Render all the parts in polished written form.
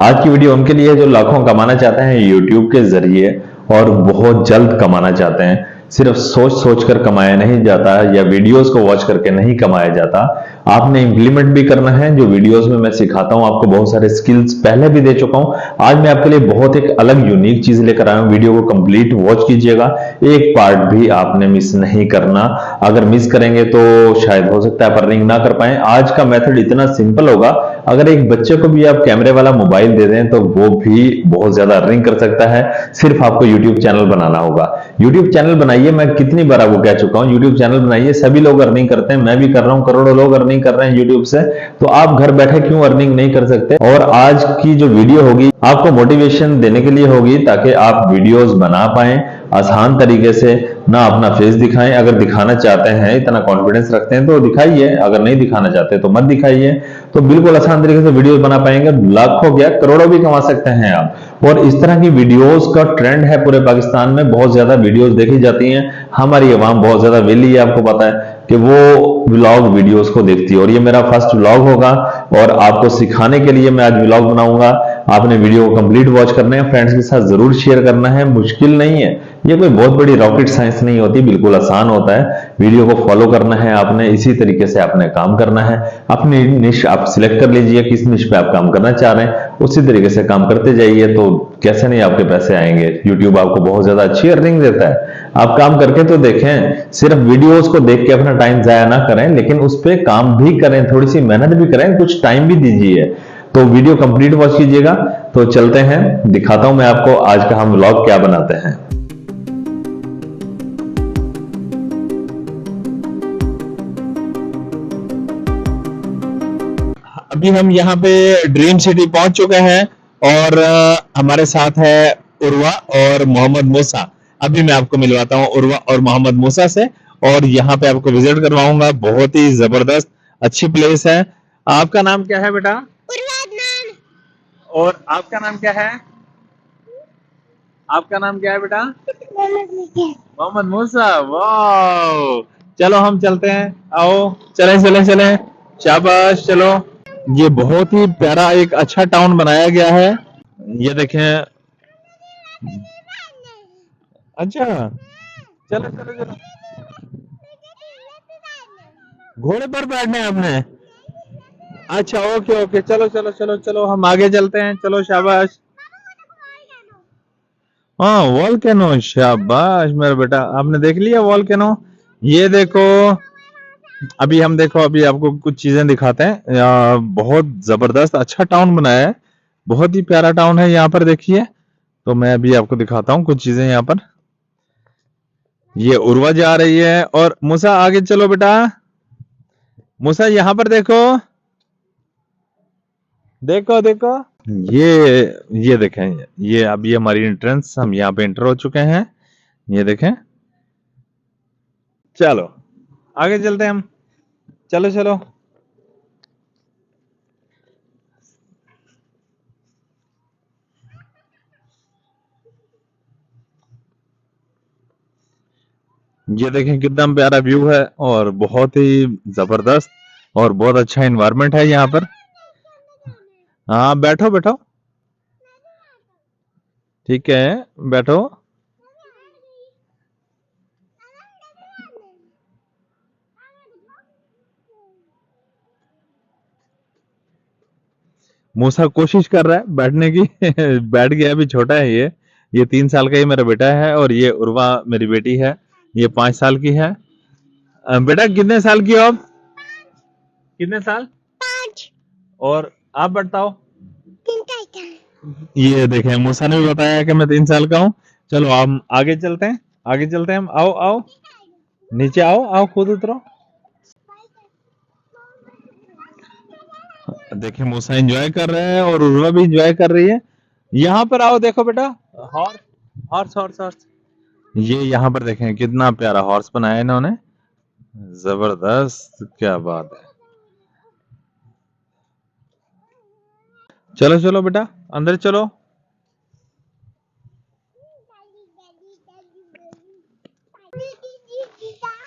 आज की वीडियो उनके लिए है जो लाखों कमाना चाहते हैं यूट्यूब के जरिए और बहुत जल्द कमाना चाहते हैं। सिर्फ सोच सोच कर कमाया नहीं जाता या वीडियोस को वॉच करके नहीं कमाया जाता, आपने इंप्लीमेंट भी करना है। जो वीडियोस में मैं सिखाता हूं आपको, बहुत सारे स्किल्स पहले भी दे चुका हूं। आज मैं आपके लिए बहुत एक अलग यूनिक चीज लेकर आया हूं। वीडियो को कंप्लीट वॉच कीजिएगा, एक पार्ट भी आपने मिस नहीं करना। अगर मिस करेंगे तो शायद हो सकता है आप अर्निंग ना कर पाए। आज का मेथड इतना सिंपल होगा, अगर एक बच्चे को भी आप कैमरे वाला मोबाइल दे दें तो वो भी बहुत ज्यादा अर्निंग कर सकता है। सिर्फ आपको यूट्यूब चैनल बनाना होगा। यूट्यूब चैनल बनाइए, मैं कितनी बार आपको कह चुका हूं, यूट्यूब चैनल बनाइए। सभी लोग अर्निंग करते हैं, मैं भी कर रहा हूं, करोड़ों लोग अर्निंग कर रहे हैं यूट्यूब से। तो आप घर बैठे क्यों अर्निंग नहीं कर सकते? और आज की जो वीडियो होगी आपको मोटिवेशन देने के लिए होगी, ताकि आप वीडियोस बना पाएं आसान तरीके से। ना अपना फेस दिखाएं, अगर दिखाना चाहते हैं, इतना कॉन्फिडेंस रखते हैं तो दिखाइए, अगर नहीं दिखाना चाहते तो मत दिखाइए। तो बिल्कुल आसान तरीके से वीडियोस बना पाएंगे, लाखों क्या करोड़ों भी कमा सकते हैं आप। और इस तरह की वीडियोस का ट्रेंड है पूरे पाकिस्तान में, बहुत ज्यादा वीडियोस देखी जाती हैं। हमारी आवाम बहुत ज्यादा वेली है, आपको पता है कि वो व्लॉग वीडियोस को देखती है। और ये मेरा फर्स्ट व्लॉग होगा और आपको सिखाने के लिए मैं आज व्लॉग बनाऊंगा। आपने वीडियो को कंप्लीट वॉच करना है, फ्रेंड्स के साथ जरूर शेयर करना है। मुश्किल नहीं है, ये कोई बहुत बड़ी रॉकेट साइंस नहीं होती, बिल्कुल आसान होता है। वीडियो को फॉलो करना है आपने, इसी तरीके से आपने काम करना है। अपनी निश आप सिलेक्ट कर लीजिए, किस निश पे आप काम करना चाह रहे हैं, उसी तरीके से काम करते जाइए तो कैसे नहीं आपके पैसे आएंगे। यूट्यूब आपको बहुत ज्यादा अच्छी अर्निंग देता है। आप काम करके तो देखें, सिर्फ वीडियोस को देख के अपना टाइम जाया ना करें, लेकिन उस पर काम भी करें, थोड़ी सी मेहनत भी करें, कुछ टाइम भी दीजिए। तो वीडियो कंप्लीट वॉच कीजिएगा। तो चलते हैं, दिखाता हूं मैं आपको आज का हम व्लॉग क्या बनाते हैं। अभी हम यहाँ पे ड्रीम सिटी पहुंच चुके हैं और हमारे साथ है उर्वा और मोहम्मद मूसा। अभी मैं आपको मिलवाता हूँ उर्वा और मोहम्मद मूसा से, और यहाँ पे आपको विजिट करवाऊंगा। बहुत ही जबरदस्त अच्छी प्लेस है। आपका नाम क्या है बेटा? और आपका नाम क्या है? आपका नाम क्या है बेटा? मोहम्मद मूसा। वाह, चलो हम चलते हैं, आओ चलें चलें चलें, शाबाश चलो। ये बहुत ही प्यारा एक अच्छा टाउन बनाया गया है, ये देखें। अच्छा, चलो चलो चलो, घोड़े पर बैठना है आपने? अच्छा ओके ओके, चलो चलो चलो चलो, हम आगे चलते हैं, चलो शाबाश। हाँ वॉल्केनो, शाबाश मेरा बेटा, आपने देख लिया वॉल्केनो। ये देखो, अभी हम देखो, अभी आपको कुछ चीजें दिखाते हैं। बहुत जबरदस्त अच्छा टाउन बनाया है, बहुत ही प्यारा टाउन है यहाँ पर, देखिए। तो मैं अभी आपको दिखाता हूँ कुछ चीजें यहाँ पर। ये उर्वा जा रही है और मूसा आगे चलो बेटा। मूसा यहाँ पर देखो, देखो देखो, ये ये देखें, ये अभी हमारी एंट्रेंस, हम यहाँ पे एंटर हो चुके हैं, ये देखें। चलो आगे चलते हैं हम, चलो चलो। ये देखें कितना प्यारा व्यू है और बहुत ही जबरदस्त और बहुत अच्छा एनवायरनमेंट है यहाँ पर। हाँ बैठो बैठो, ठीक है बैठो। मूसा कोशिश कर रहा है बैठने की बैठ गया, अभी छोटा है ये 3 साल का ही मेरा बेटा है, और ये उर्वा मेरी बेटी है, ये 5 साल की है। बेटा कितने साल की हो आप? कितने साल? 5। और आप बताओ? 3 साल का। ये देखें, मूसा ने भी बताया कि मैं 3 साल का हूँ। चलो हम आगे चलते हैं, आगे चलते हैं हम, आओ आओ नीचे आओ, आओ खुद उतरो। देखिए मूसा एंजॉय कर रहे हैं और उर्वा भी एंजॉय कर रही है। यहाँ पर आओ, देखो बेटा, हॉर्स हॉर्स हॉर्स हॉर्स। ये यहाँ पर देखें कितना प्यारा हॉर्स बनाया इन्होंने, जबरदस्त, क्या बात है। चलो चलो बेटा अंदर चलो।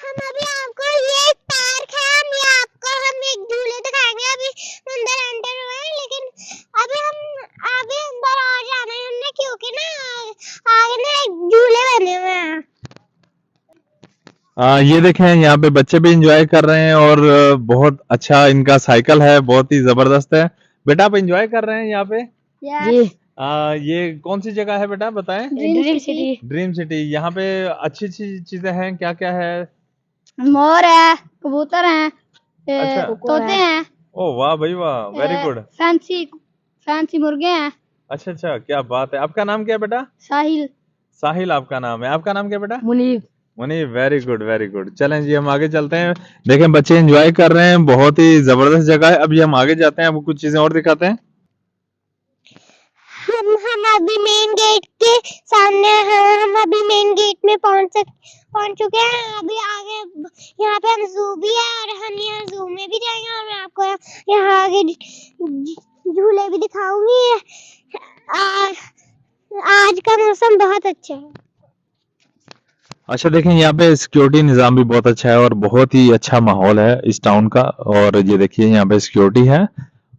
हम अभी आपको ये पार्क है, हम एक झूले दिखाएंगे। अभी अंदर एंटर हुए हैं, लेकिन अभी हम ये देखें यहाँ पे बच्चे भी एंजॉय कर रहे हैं और बहुत अच्छा इनका साइकिल है, बहुत ही जबरदस्त है। बेटा आप एंजॉय कर रहे हैं यहाँ पे? जी। ये कौन सी जगह है बेटा बताएं? Dream city. Dream city. यहाँ पे अच्छी अच्छी चीजें हैं, क्या क्या है? मोर है, कबूतर हैं, अच्छा। तोते हैं, ओ वाह भाई वाह, वेरी गुड। फैंसी फैंसी मुर्गे हैं। अच्छा अच्छा, क्या बात है। आपका नाम क्या है बेटा? साहिल। साहिल आपका नाम है। आपका नाम क्या बेटा? Munib. Munib, very good very good. चलें जी हम आगे चलते हैं। देखें बच्चे एंजॉय कर रहे हैं, बहुत ही जबरदस्त जगह है। अभी हम आगे जाते हैं, आपको कुछ चीजें और दिखाते हैं। हम अभी मेन गेट के सामने हैं। हम अभी मेन गेट में पहुंच चुके हैं। अभी आगे यहाँ पे हम जू भी है और हम यहाँ जू में भी जाएंगे और मैं आपको यहाँ आगे झूले भी दिखाऊंगी। आज का मौसम बहुत अच्छा है। अच्छा देखें यहाँ पे सिक्योरिटी निज़ाम भी बहुत अच्छा है और बहुत ही अच्छा माहौल है इस टाउन का। और ये देखिए यहाँ पे सिक्योरिटी है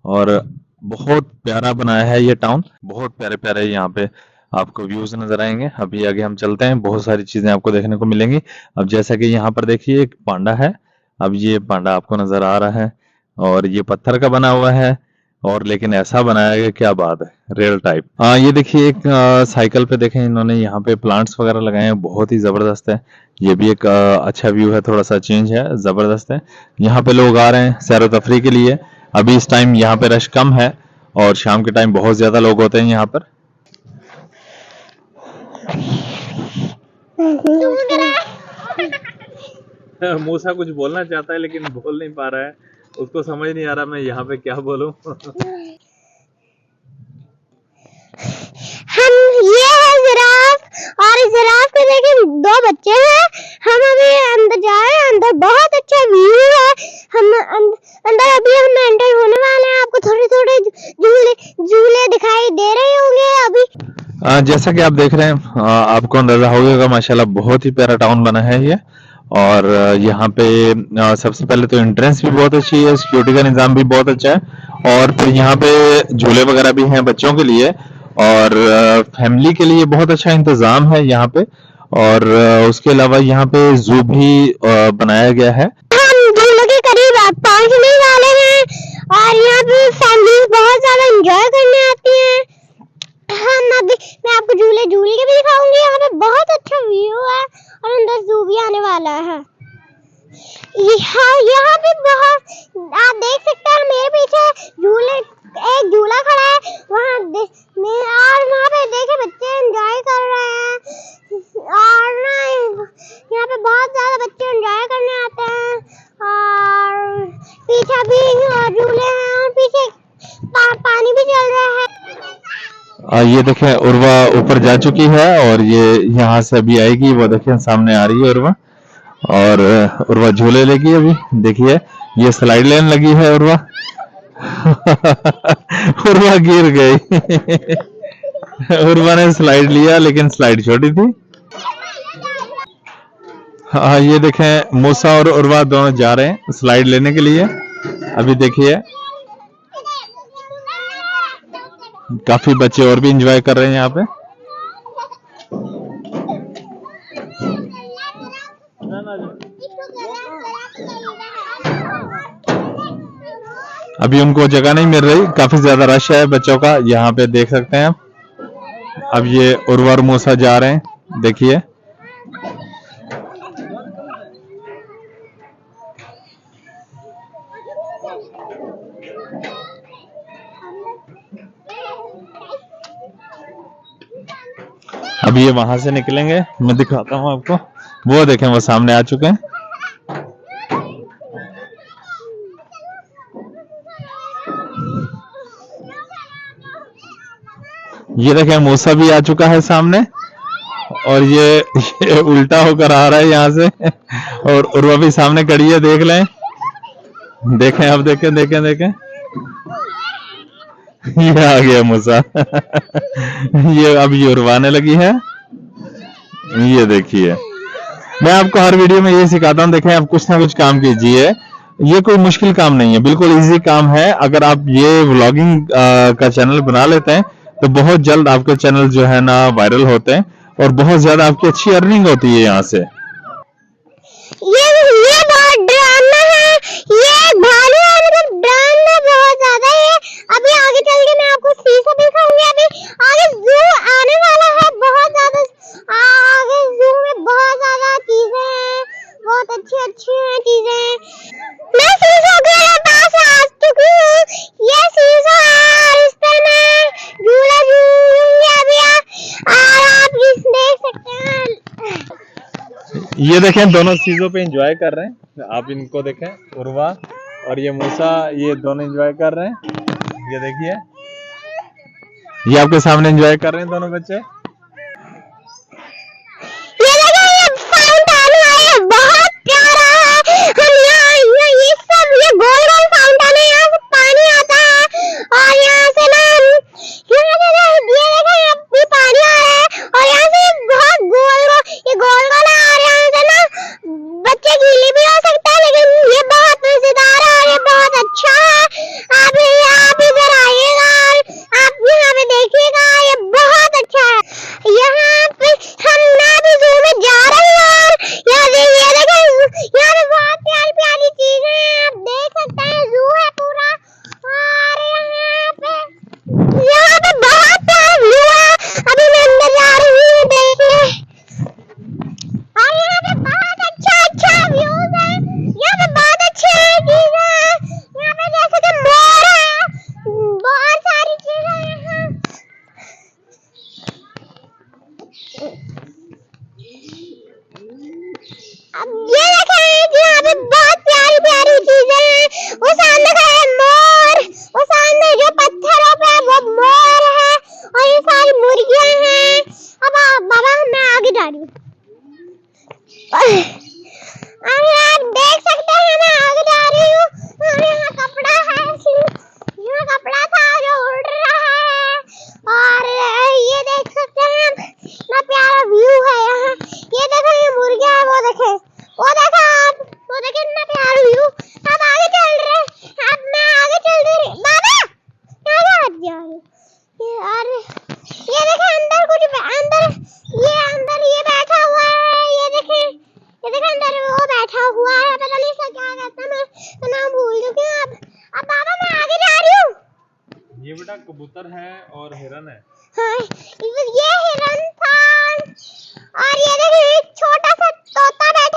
और बहुत प्यारा बनाया है ये टाउन। बहुत प्यारे प्यारे यहाँ पे आपको व्यूज नजर आएंगे। अभी आगे हम चलते हैं, बहुत सारी चीजें आपको देखने को मिलेंगी। अब जैसा कि यहाँ पर देखिए एक पांडा है। अब ये पांडा आपको नजर आ रहा है और ये पत्थर का बना हुआ है और लेकिन ऐसा बनाया गया, क्या बात है, रियल टाइप। ये देखिए एक साइकिल पे देखें इन्होंने यहाँ पे प्लांट्स वगैरह लगाए हैं, बहुत ही जबरदस्त है। ये भी एक अच्छा व्यू है, थोड़ा सा चेंज है, जबरदस्त है। यहाँ पे लोग आ रहे हैं सैर तफरी के लिए। अभी इस टाइम यहाँ पे रश कम है और शाम के टाइम बहुत ज्यादा लोग होते हैं यहाँ पर। मूसा कुछ बोलना चाहता है लेकिन बोल नहीं पा रहा है, उसको समझ नहीं आ रहा मैं यहाँ पे क्या बोलूं। हम ये है जिराफ और जिराफ के देखिए 2 बच्चे हैं। हम अभी अंदर जा रहे हैं। अंदर बहुत अच्छा व्यू है। हम अंदर अभी हम एंटर होने वाले हैं। आपको थोड़े थोड़े झूले दिखाई दे रहे होंगे अभी। जैसा कि आप देख रहे हैं, आपको अंदाजा हो गया माशाल्लाह बहुत ही प्यारा टाउन बना है ये। और यहाँ पे सबसे पहले तो एंट्रेंस भी बहुत अच्छी है, सिक्योरिटी का निज़ाम भी बहुत अच्छा है और फिर यहाँ पे झूले वगैरह भी हैं बच्चों के लिए और फैमिली के लिए बहुत अच्छा इंतजाम है यहाँ पे। और उसके अलावा यहाँ पे जू भी बनाया गया है। हम झूलों के करीब पहुंचने वाले हैं और यहाँ पे फैमिली बहुत ज्यादा एंजॉय करने आती हैं। हम अभी मैं आपको झूल के भी दिखाऊंगी। यहाँ पे बहुत अच्छा व्यू है और अंदर जू भी आने वाला है। यहाँ पे बहुत आप देख सकते हैं मेरे पीछे एक झूला खड़ा है वहाँ और वहाँ पे देखे बच्चे एंजॉय कर रहे हैं और ना यहाँ पे बहुत ज्यादा बच्चे एंजॉय करने आते हैं और पीछे भी झूले हैं और पीछे पानी भी चल रहा है। ये देखें उर्वा ऊपर जा चुकी है और ये यहाँ से अभी आएगी। वो देखें सामने आ रही है उर्वा और उर्वा झूले लेगी। अभी देखिए ये स्लाइड लेने लगी है उर्वा। उर्वा गिर गई। उर्वा ने स्लाइड लिया लेकिन स्लाइड छोटी थी। ये देखें मूसा और उर्वा दोनों जा रहे हैं स्लाइड लेने के लिए। अभी देखिए काफी बच्चे और भी एंजॉय कर रहे हैं यहाँ पे। अभी उनको जगह नहीं मिल रही, काफी ज्यादा रश है बच्चों का, यहाँ पे देख सकते हैं आप। अब ये उर्वा और मूसा जा रहे हैं, देखिए। अभी ये वहां से निकलेंगे, मैं दिखाता हूँ आपको। वो देखें वो सामने आ चुके हैं। ये देखें मूसा भी आ चुका है सामने और ये उल्टा होकर आ रहा है यहाँ से। और उर्वा भी सामने खड़ी है, देख लें। देखें अब देखें देखें देखें ये आ गया मूसा। ये अब ये उर्वाने लगी है। ये देखिए मैं आपको हर वीडियो में ये सिखाता हूँ, देखें आप कुछ ना कुछ काम कीजिए। ये कोई मुश्किल काम नहीं है, बिल्कुल इजी काम है। अगर आप ये व्लॉगिंग का चैनल बना लेते हैं तो बहुत जल्द आपके चैनल जो है ना वायरल होते हैं और बहुत ज्यादा आपकी अच्छी अर्निंग होती है यहाँ से। ये बहुत डरावना है, ये एक भालू है, मतलब डरावना बहुत ज्यादा है। अभी आगे चल के मैं आपको शीशा दिखाऊंगी। अभी आगे जू आने वाला है, बहुत ज्यादा आगे जू में बहुत ज्यादा चीजें हैं, बहुत अच्छी अच्छी हैं चीजें। मैं शीशा के पास आ चुकी हूँ, ये शीशा है, इस पर मैं झूला झूलूंगी अभी। आप देख सकते हैं। ये देखें, दोनों चीजों पे एंजॉय कर रहे हैं। आप इनको देखें, उर्वा और ये मूसा, ये दोनों एंजॉय कर रहे हैं। ये देखिए, ये आपके सामने एंजॉय कर रहे हैं दोनों बच्चे। ये देखिए, ये फाउंटेन है, ये बहुत प्यारा है। हम यहाँ ये सब ये गोल गोल फाउंटेन है, यहाँ से पानी आता है और यहाँ से ना ये देखिए अभी पानी आ रहा है और यहाँ से बहुत गोल गोल ये गोल गोल है और यहाँ से ना बच्चे गीले भी हो सकते हैं, लेकिन ये बहुत मजेदार है और ये बहुत अच्छा है। आप इधर आइएगा और आप यहाँ पे देखिएगा, ये बहुत अच्छा है। यहाँ पे हम ना भी जू में जा रहे हैं। यहाँ देखिए, यहाँ पे बहुत प्यारी प्यारी चीजें हैं, आप देख सकते हैं। जू है पूरा और यहाँ पे बहुत प्यारा व्यू है। अभी मैं अंदर जा रही हूँ, देखिए, और यहाँ पे बहुत अच्छा व्यूज है। यहाँ पे बहुत अच्छे चीजें हैं, यहाँ पे जैसे कि मोर है, बहुत सारी चीजें हैं यहाँ। अब ये देखें, यहाँ पे बहुत प्यारी प्यारी चीजें हैं। वो सामने खड़ा है मोर, वो सामने जो पत्थरों पे है वो मोर है और ये सारी मुर्गियां हैं। अब बाबा मैं आगे जा रही हूँ। आप देख सकते हैं मैं आगे जा रही हूँ और यहाँ कपड़ा है, यहाँ कपड़ा था जो उड़ रहा है और ये देख सकते हैं कितना प्यारा व्यू है यहाँ। ये देखो, ये मुर्गियां है, वो देखे आप, वो देखे कितना प्यारा व्यू। अब आगे चल रहे, अब मैं आगे चल रही। बाबा क्या जा रही ये देखे अंदर कुछ अंदर ये बैठा हुआ है। ये देखे अंदर वो बैठा हुआ है, पता नहीं इसका क्या कहता है, मैं तो नाम भूल चुकी हूँ। अब बाबा मैं आगे जा रही हूँ। ये बेटा कबूतर है और हिरन है। हाँ, ये हिरन था और ये देखिए एक छोटा सा तोता बैठा